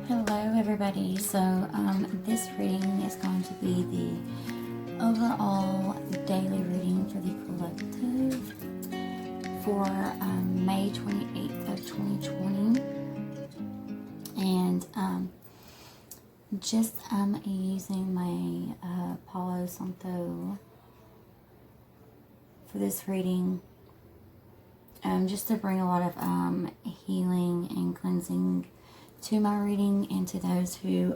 Hello everybody. So this reading is going to be the overall daily reading for the collective for May 28th of 2020. And just using my Palo Santo for this reading, just to bring a lot of healing and cleansing to my reading and to those who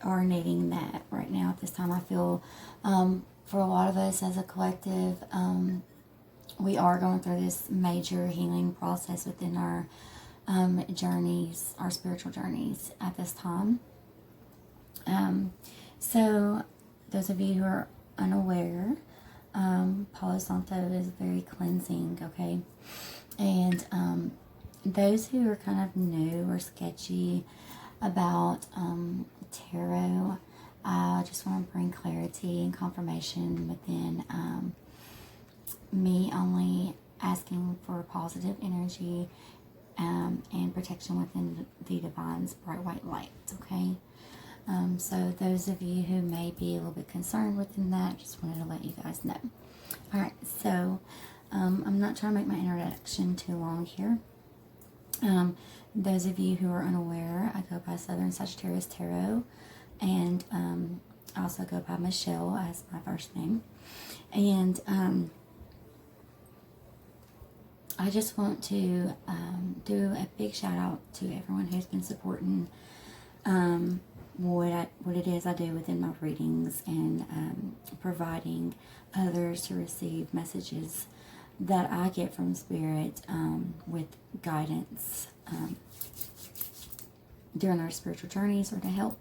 are needing that right now at this time. I feel for a lot of us as a collective, we are going through this major healing process within our journeys, our spiritual journeys at this time. So those of you who are unaware, Palo Santo is very cleansing, okay? And those who are kind of new or sketchy about tarot, I just want to bring clarity and confirmation within me only asking for positive energy and protection within the divine's bright white light, okay? So those of you who may be a little bit concerned within that, just wanted to let you guys know. Alright, so I'm not trying to make my introduction too long here. Those of you who are unaware, I go by Southern Sagittarius Tarot, and I also go by Michelle as my first name. And I just want to do a big shout out to everyone who's been supporting what it is I do within my readings, and providing others to receive messages that I get from Spirit with guidance during their spiritual journeys, or to help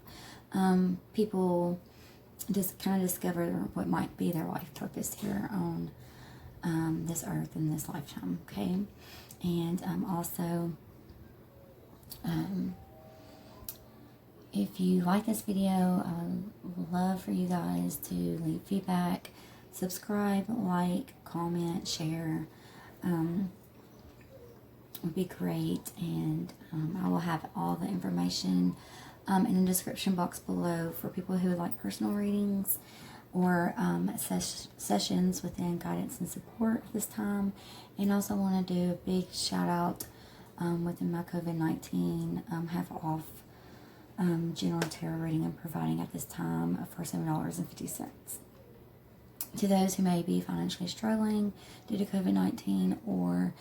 people just kind of discover what might be their life purpose here on this earth in this lifetime, okay? And also, if you like this video, I would love for you guys to leave feedback, subscribe, like, comment, share. Would be great. And I will have all the information in the description box below for people who would like personal readings or sessions within guidance and support this time. And also want to do a big shout out within my COVID-19 half off general tarot reading I'm providing at this time for $7.50. To those who may be financially struggling due to COVID-19, or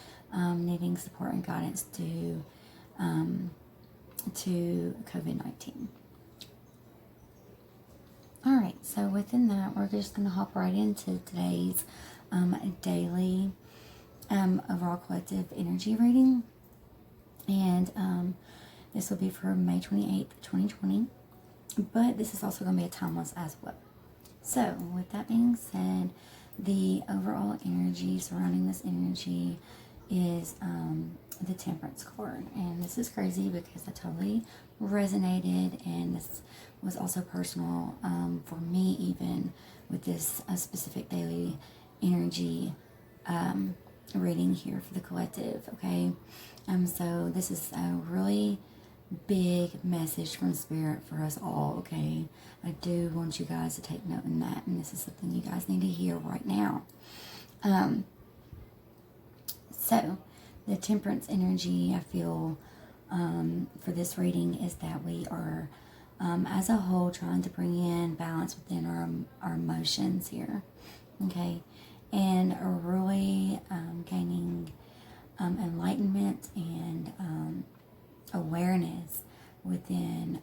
needing support and guidance due to COVID-19. Alright, so within that, we're just going to hop right into today's daily overall collective energy reading. And this will be for May 28th, 2020. But this is also going to be a timeless as well. So, with that being said, the overall energy surrounding this energy is the Temperance card. And this is crazy because I totally resonated, and this was also personal for me, even with this specific daily energy reading here for the collective, okay? So this is a really big message from Spirit for us all, okay? I do want you guys to take note in that, and this is something you guys need to hear right now. So the Temperance energy, I feel for this reading, is that we are as a whole trying to bring in balance within our emotions here, okay? And are really gaining enlightenment and awareness within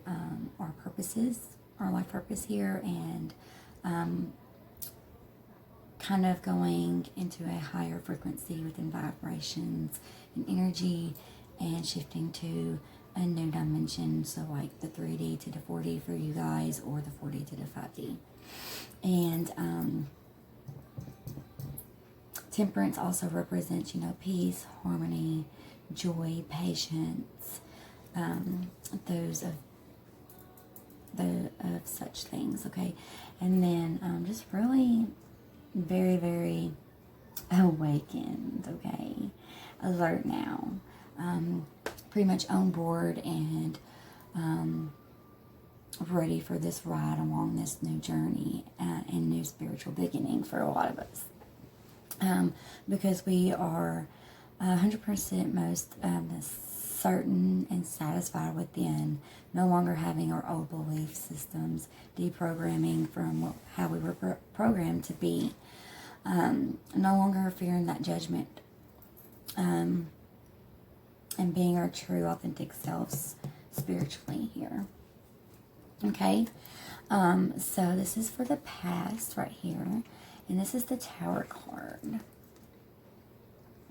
our purposes, our life purpose here, and kind of going into a higher frequency within vibrations and energy, and shifting to a new dimension. So like the 3D to the 4D for you guys, or the 4D to the 5D. And Temperance also represents, peace, harmony, joy, patience, those of such things, okay? And then just really very, very awakened, okay? Alert now. pretty much on board and ready for this ride along this new journey and new spiritual beginning for a lot of us. Because we are 100% most certain and satisfied within, no longer having our old belief systems, deprogramming from how we were programmed to be, no longer fearing that judgment, and being our true authentic selves spiritually here. Okay, so this is for the past right here, and this is the Tower card.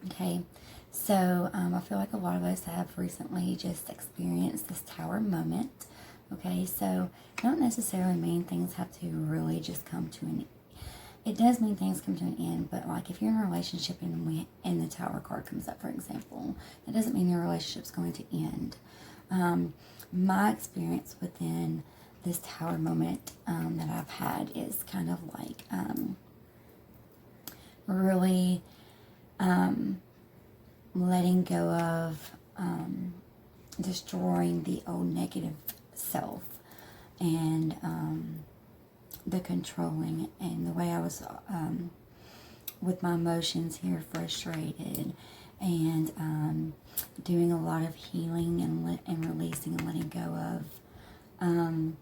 Okay, so I feel like a lot of us have recently just experienced this Tower moment. Okay, so it don't necessarily mean things have to really just come to an end. It does mean things come to an end, but like if you're in a relationship and the Tower card comes up, for example, that doesn't mean your relationship's going to end. My experience within this Tower moment that I've had is kind of like really letting go of destroying the old negative self and the controlling and the way I was with my emotions here, frustrated, and doing a lot of healing and releasing and letting go of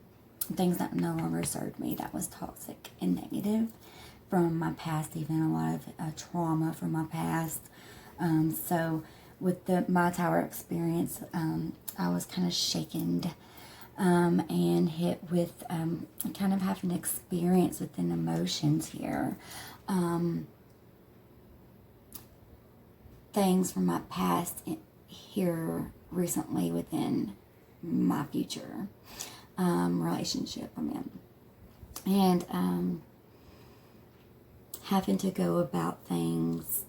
things that no longer served me, that was toxic and negative from my past, even a lot of trauma from my past. So with my Tower experience, I was kind of shaken and hit with kind of having an experience within emotions here. Things from my past here recently within my future relationship I'm in. And having to go about things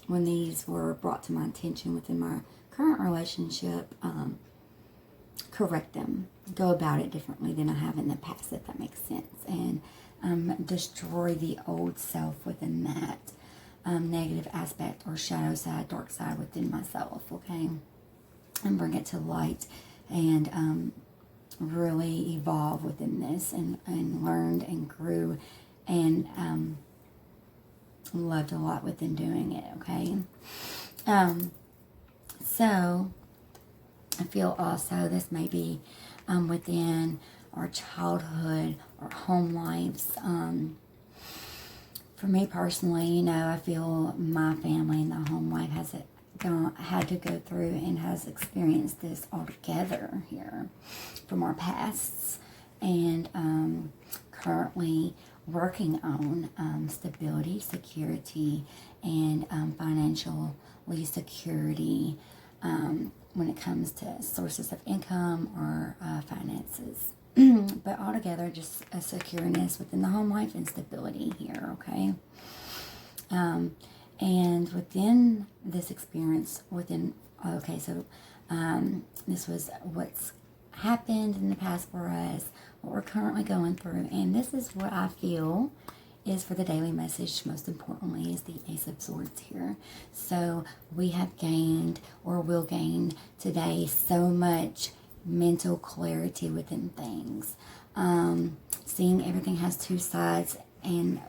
when these were brought to my attention within my current relationship, correct them, go about it differently than I have in the past, if that makes sense, and destroy the old self within that negative aspect or shadow side, dark side within myself, okay, and bring it to light and really evolve within this and learned and grew and loved a lot within doing it, okay. So I feel also this may be within our childhood or home lives. For me personally, you know, I feel my family and the home life has had to go through and has experienced this all together here from our pasts, and currently working on stability, security, and financially security when it comes to sources of income or finances. But altogether, just a secureness within the home life and stability here, okay? And within this experience, this was what's happened in the past for us, what we're currently going through, and this is what I feel is for the daily message, most importantly, is the Ace of Swords here. So we have gained or will gain today so much mental clarity within things. Seeing everything has two sides and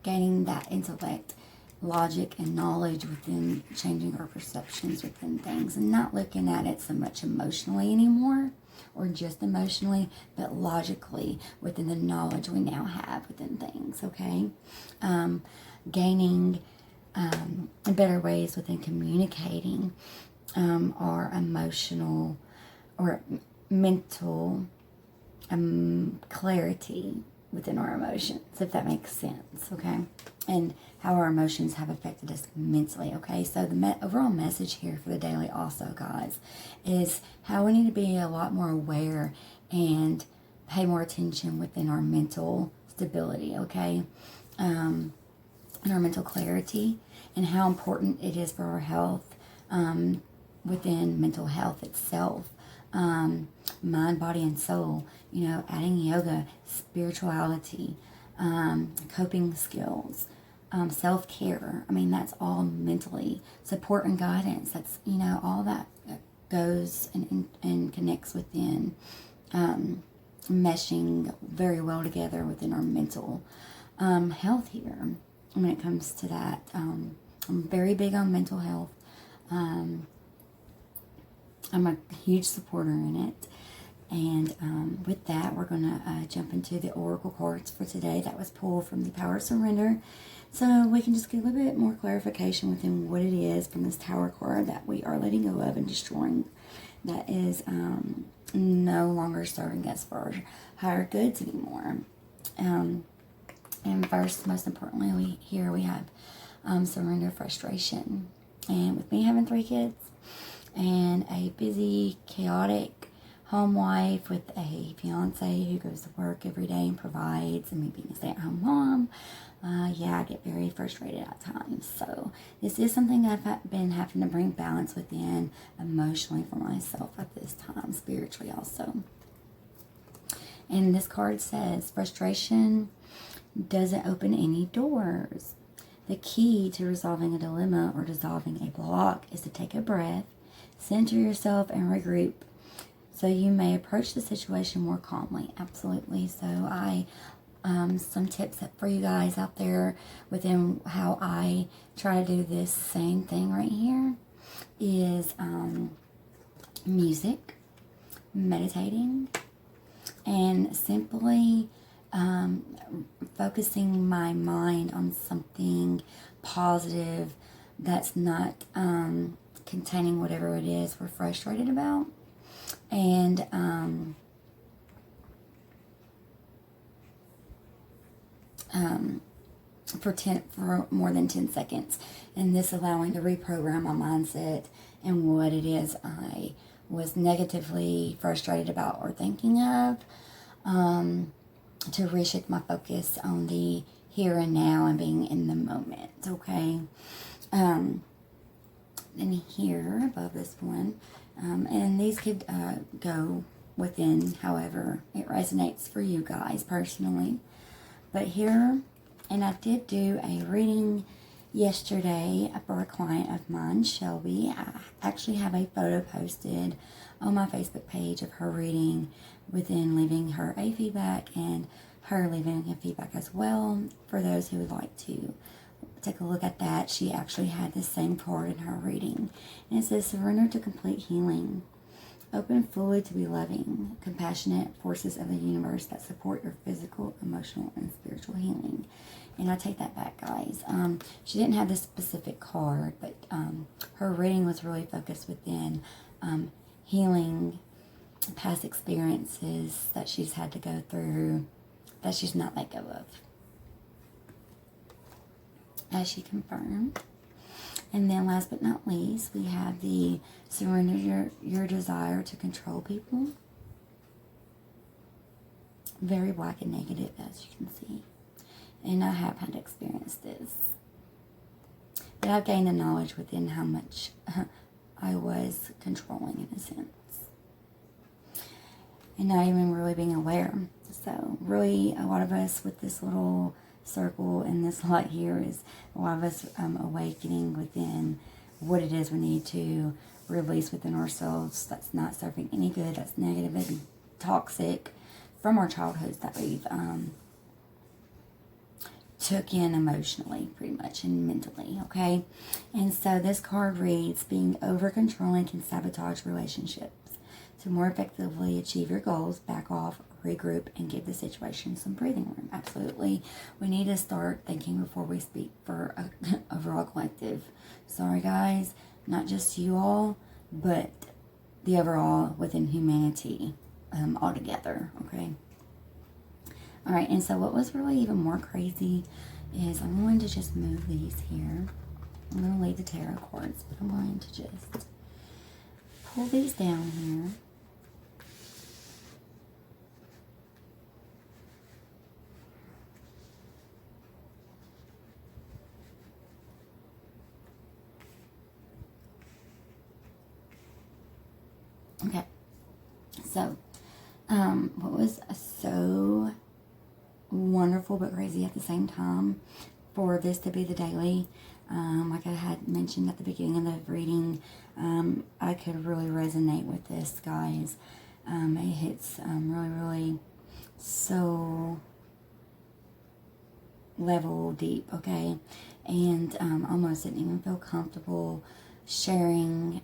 gaining that intellect, logic, and knowledge within changing our perceptions within things and not looking at it so much emotionally anymore or just emotionally, but logically within the knowledge we now have within things, okay? Gaining better ways within communicating our emotional or mental clarity within our emotions, if that makes sense, okay? And how our emotions have affected us mentally, okay? So the overall message here for the daily also, guys, is how we need to be a lot more aware and pay more attention within our mental stability, okay? And our mental clarity, and how important it is for our health within mental health itself. Mind, body, and soul, you know, adding yoga, spirituality, coping skills, self-care. I mean, that's all mentally. Support and guidance. That's, all that goes and connects within, meshing very well together within our mental health here when it comes to that. I'm very big on mental health. I'm a huge supporter in it. And with that, we're going to jump into the oracle cards for today. That was pulled from the Power of Surrender. So we can just get a little bit more clarification within what it is from this Tower card that we are letting go of and destroying. That is no longer serving us for our higher goods anymore. And first, most importantly, we have surrender, frustration. And with me having 3 kids and a busy, chaotic home wife with a fiance who goes to work every day and provides, and me being a stay-at-home mom, I get very frustrated at times. So this is something I've been having to bring balance within emotionally for myself at this time, spiritually also. And this card says, frustration doesn't open any doors. The key to resolving a dilemma or dissolving a block is to take a breath, center yourself, and regroup so you may approach the situation more calmly. Absolutely. So some tips for you guys out there within how I try to do this same thing right here is music, meditating, and simply focusing my mind on something positive that's not containing whatever it is we're frustrated about. And for more than 10 seconds, and this allowing to reprogram my mindset and what it is I was negatively frustrated about or thinking of, to reshift my focus on the here and now and being in the moment. Okay. Then here above this one, and these could go within however it resonates for you guys personally. But here, and I did do a reading yesterday for a client of mine, Shelby. I actually have a photo posted on my Facebook page of her reading, within leaving her a feedback and her leaving a feedback as well. For those who would like to take a look at that, she actually had the same card in her reading. And it says, surrender to complete healing. Open fully to be loving, compassionate forces of the universe that support your physical, emotional, and spiritual healing. And I take that back, guys. She didn't have this specific card, but her reading was really focused within healing past experiences that she's had to go through that she's not let go of, as she confirmed. And then last but not least, we have the surrender your desire to control people. Very black and negative, as you can see. And I have had to experience this. But I've gained the knowledge within how much I was controlling, in a sense. And not even really being aware. So really, a lot of us with this little circle and this light here is a lot of us awakening within what it is we need to release within ourselves that's not serving any good, that's negative, maybe toxic from our childhoods that we've took in emotionally, pretty much, and mentally. Okay. And so this card reads, being over controlling can sabotage relationships. To more effectively achieve your goals, back off, regroup, and give the situation some breathing room. Absolutely. We need to start thinking before we speak for a overall collective. Sorry, guys. Not just you all, but the overall within humanity altogether. Okay. All right. And so what was really even more crazy is I'm going to just move these here. I'm going to leave the tarot cards, but I'm going to just pull these down here. Okay, so what was so wonderful but crazy at the same time for this to be the daily. Like I had mentioned at the beginning of the reading, I could really resonate with this, guys. It hits really, really so level deep, okay? And almost didn't even feel comfortable sharing.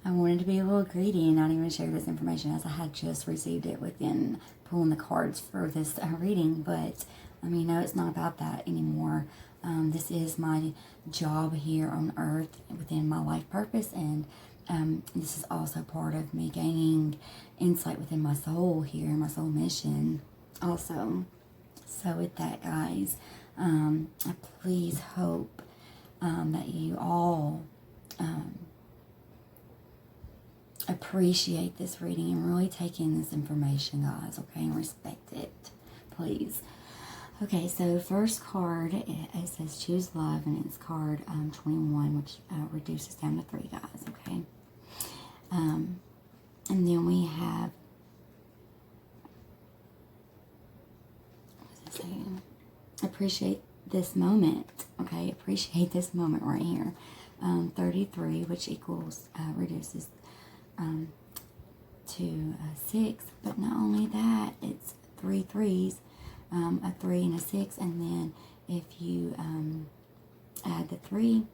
I wanted to be a little greedy and not even share this information, as I had just received it within pulling the cards for this reading. But no, it's not about that anymore. This is my job here on earth within my life purpose, and this is also part of me gaining insight within my soul here, my soul mission also. So with that, guys, I please hope that you all appreciate this reading and really take in this information, guys, okay, and respect it, please. Okay, so first card, it says choose love, and it's card 21, which reduces down to 3, guys, okay? And then we have, what does it say? Appreciate this moment, okay? Appreciate this moment right here. 33, which equals, reduces to 6, but not only that, it's 3 3s, a 3 and a 6, and then if you add the 3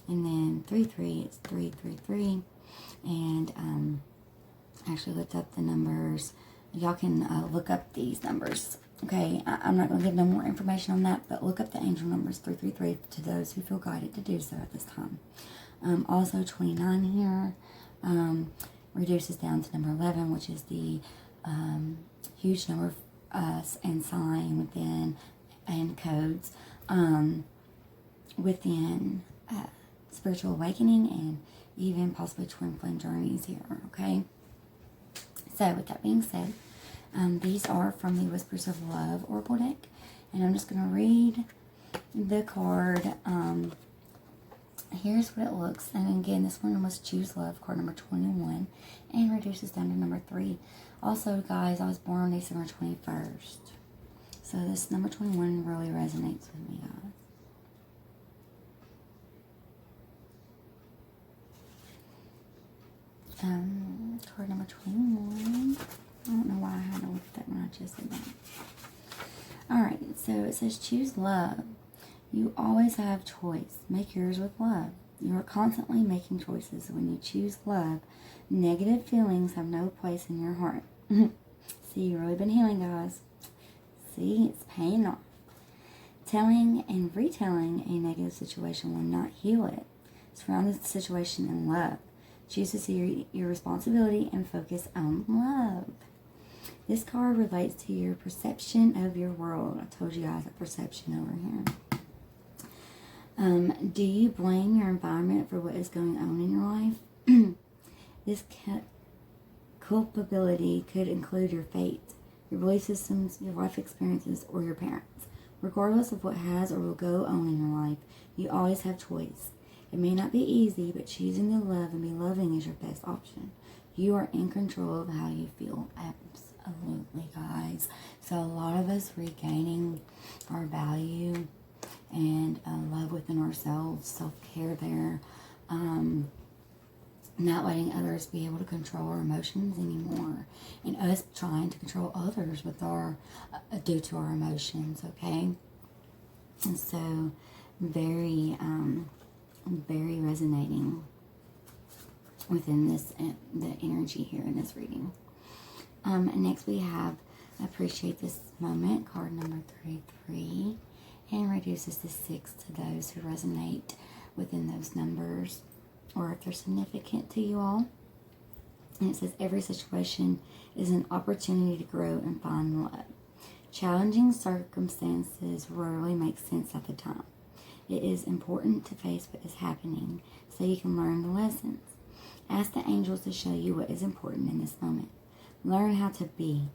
and then 3 3, it's 3 3 3. And actually looked up the numbers. Y'all can look up these numbers, okay? I'm not going to give no more information on that, but look up the angel numbers 333 to those who feel guided to do so at this time. Also 29 here reduces down to number 11, which is the huge number of us and sign within and codes within spiritual awakening and even possibly twin flame journeys here, okay? So with that being said, these are from the Whispers of Love Oracle deck, and I'm just going to read the card. Here's what it looks, and again, this one was choose love, card number 21, and reduces down to number 3. Also, guys, I was born on December 21st, so this number 21 really resonates with me, guys. Card number 21. I don't know why I had to look at that when I just said that. Alright, so it says choose love. You always have choice. Make yours with love. You are constantly making choices. When you choose love, negative feelings have no place in your heart. See, you've really been healing, guys. See, it's paying off. Telling and retelling a negative situation will not heal it. Surround the situation in love. Choose to see your responsibility and focus on love. This card relates to your perception of your world. I told you guys that perception over here. Do you blame your environment for what is going on in your life? This culpability could include your fate, your belief systems, your life experiences, or your parents. Regardless of what has or will go on in your life, you always have choice. It may not be easy, but choosing to love and be loving is your best option. You are in control of how you feel. Absolutely, guys. So a lot of us regaining our value and love within ourselves, self-care there, not letting others be able to control our emotions anymore, and us trying to control others with our due to our emotions, okay? And so very very resonating within this the energy here in this reading. And next we have appreciate this moment, card number 33, and reduces the 6 to those who resonate within those numbers, or if they're significant to you all. And it says every situation is an opportunity to grow and find love. Challenging circumstances rarely make sense at the time. It is important to face what is happening so you can learn the lessons. Ask the angels to show you what is important in this moment. Learn how to be.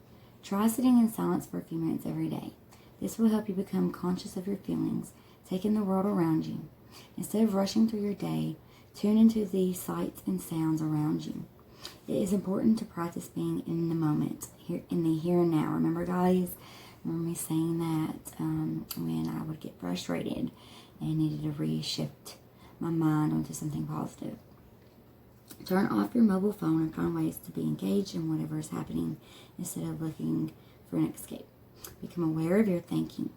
Try sitting in silence for a few minutes every day. This will help you become conscious of your feelings, take in the world around you. Instead of rushing through your day, tune into the sights and sounds around you. It is important to practice being in the moment, here in the here and now. Remember, guys, remember me saying that when I would get frustrated and needed to reshift my mind onto something positive. Turn off your mobile phone and find ways to be engaged in whatever is happening instead of looking for an escape. Become aware of your thinking.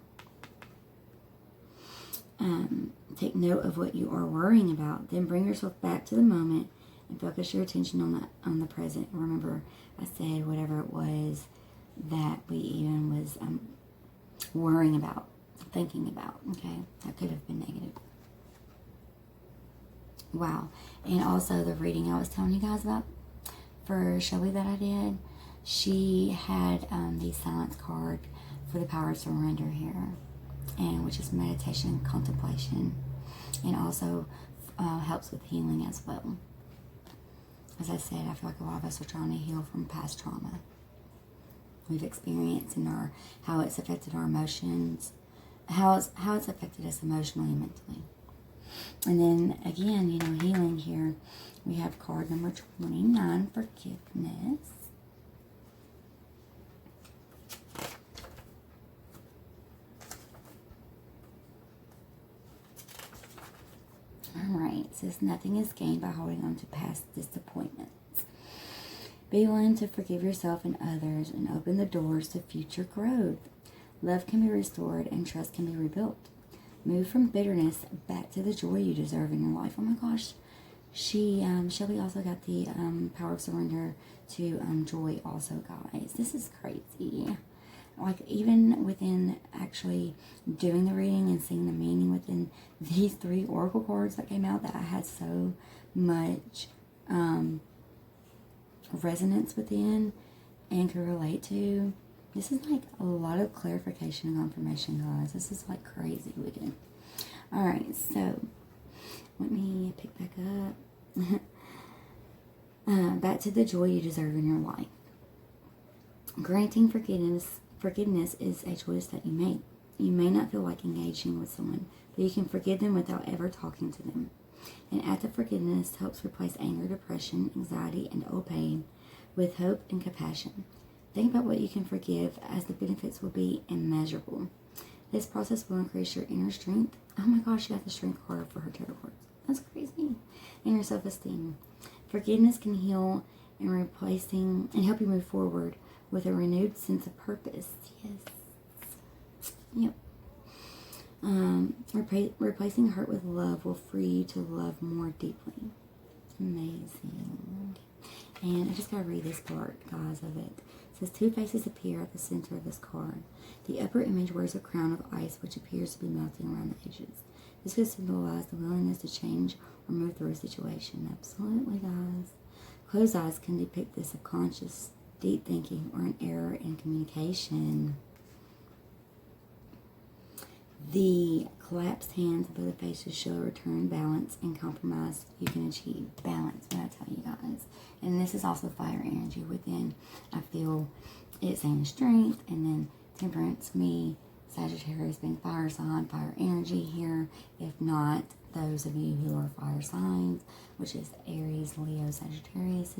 Take note of what you are worrying about. Then bring yourself back to the moment and focus your attention on the present. Remember, I said whatever it was that we even was worrying about, thinking about. Okay, that could have been negative. Wow. And also the reading I was telling you guys about for Shelby that I did, she had the silence card for the power of surrender here, and which is meditation and contemplation, and also helps with healing as well. As I said, I feel like a lot of us are trying to heal from past trauma we've experienced and how it's affected our emotions, how it's affected us emotionally and mentally. And then again, healing here, we have card number 29, forgiveness. Alright, it says nothing is gained by holding on to past disappointments. Be willing to forgive yourself and others and open the doors to future growth. Love can be restored and trust can be rebuilt. Move from bitterness back to the joy you deserve in your life. Oh my gosh. Shelby also got the power of surrender to joy also, guys. This is crazy. Like, even within actually doing the reading and seeing the meaning within these 3 oracle cards that came out that I had so much resonance within and could relate to. This is like a lot of clarification and confirmation, guys. This is like crazy wicked. Alright, so let me pick back up. Back to the joy you deserve in your life. Granting forgiveness is a choice that you make. You may not feel like engaging with someone, but you can forgive them without ever talking to them. An act of forgiveness helps replace anger, depression, anxiety, and old pain with hope and compassion. Think about what you can forgive, as the benefits will be immeasurable. This process will increase your inner strength. Oh my gosh, you got the strength card for her tarot cards. That's crazy. And your self-esteem. Forgiveness can heal and help you move forward with a renewed sense of purpose. Yes. Yep. Replacing hurt with love will free you to love more deeply. Amazing. And I just gotta read this part, guys, of it. It says 2 faces appear at the center of this card. The upper image wears a crown of ice which appears to be melting around the edges. This could symbolize the willingness to change or move through a situation. Absolutely, guys. Closed eyes can depict the subconscious, deep thinking, or an error in communication. The collapsed hands above the faces show a return, balance, and compromise. You can achieve balance, when I tell you guys. And this is also fire energy within. I feel it saying strength, and then temperance, me, Sagittarius being fire sign, fire energy here. If not, those of you who are fire signs, which is Aries, Leo, Sagittarius,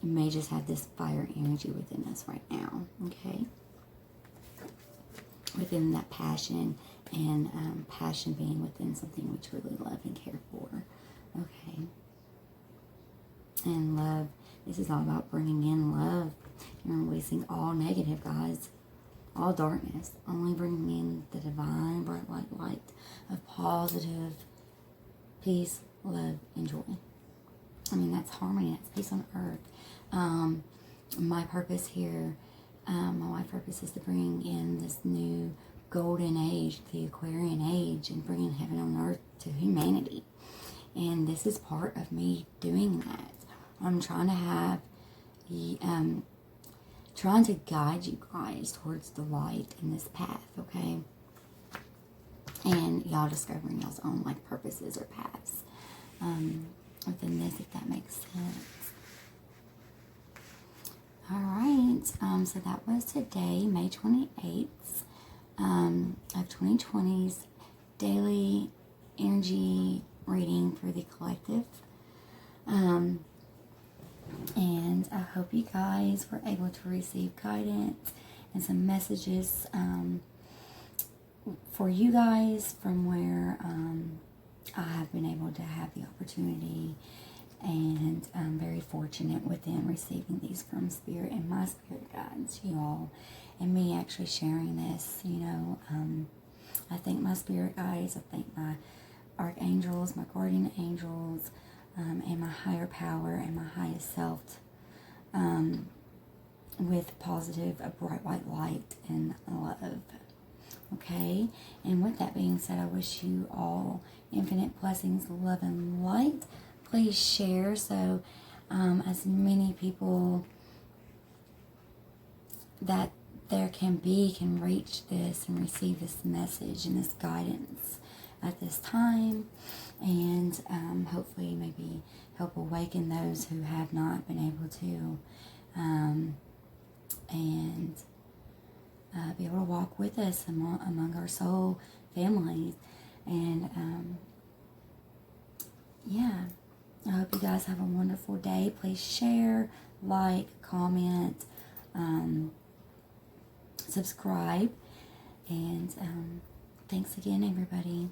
may just have this fire energy within us right now, okay? Within that passion, and passion being within something we truly love and care for, okay? And love, this is all about bringing in love and releasing all negative, guys, all darkness, only bringing in the divine bright light of positive peace, love, and joy. I mean, that's harmony, that's peace on earth. My purpose here, my life purpose is to bring in this new golden age, the Aquarian age, and bringing heaven on earth to humanity. And this is part of me doing that. I'm trying to have, trying to guide you guys towards the light in this path, okay? And y'all discovering y'all's own life purposes or paths within this, if that makes sense. Alright, so that was today, May 28th of 2020's daily energy reading for the collective. And I hope you guys were able to receive guidance and some messages for you guys from where I have been able to have the opportunity, and I'm very fortunate within receiving these from Spirit and my spirit guides, you all, and me actually sharing this. I thank my spirit guides, I thank my archangels, my guardian angels, and my higher power and my highest self, with positive, a bright white light and love. Okay, and with that being said, I wish you all infinite blessings, love, and light. Please share so as many people that there can reach this and receive this message and this guidance at this time, and hopefully maybe help awaken those who have not been able to, and be able to walk with us among our soul families. And yeah, I hope you guys have a wonderful day. Please share, like, comment, subscribe, and thanks again, everybody.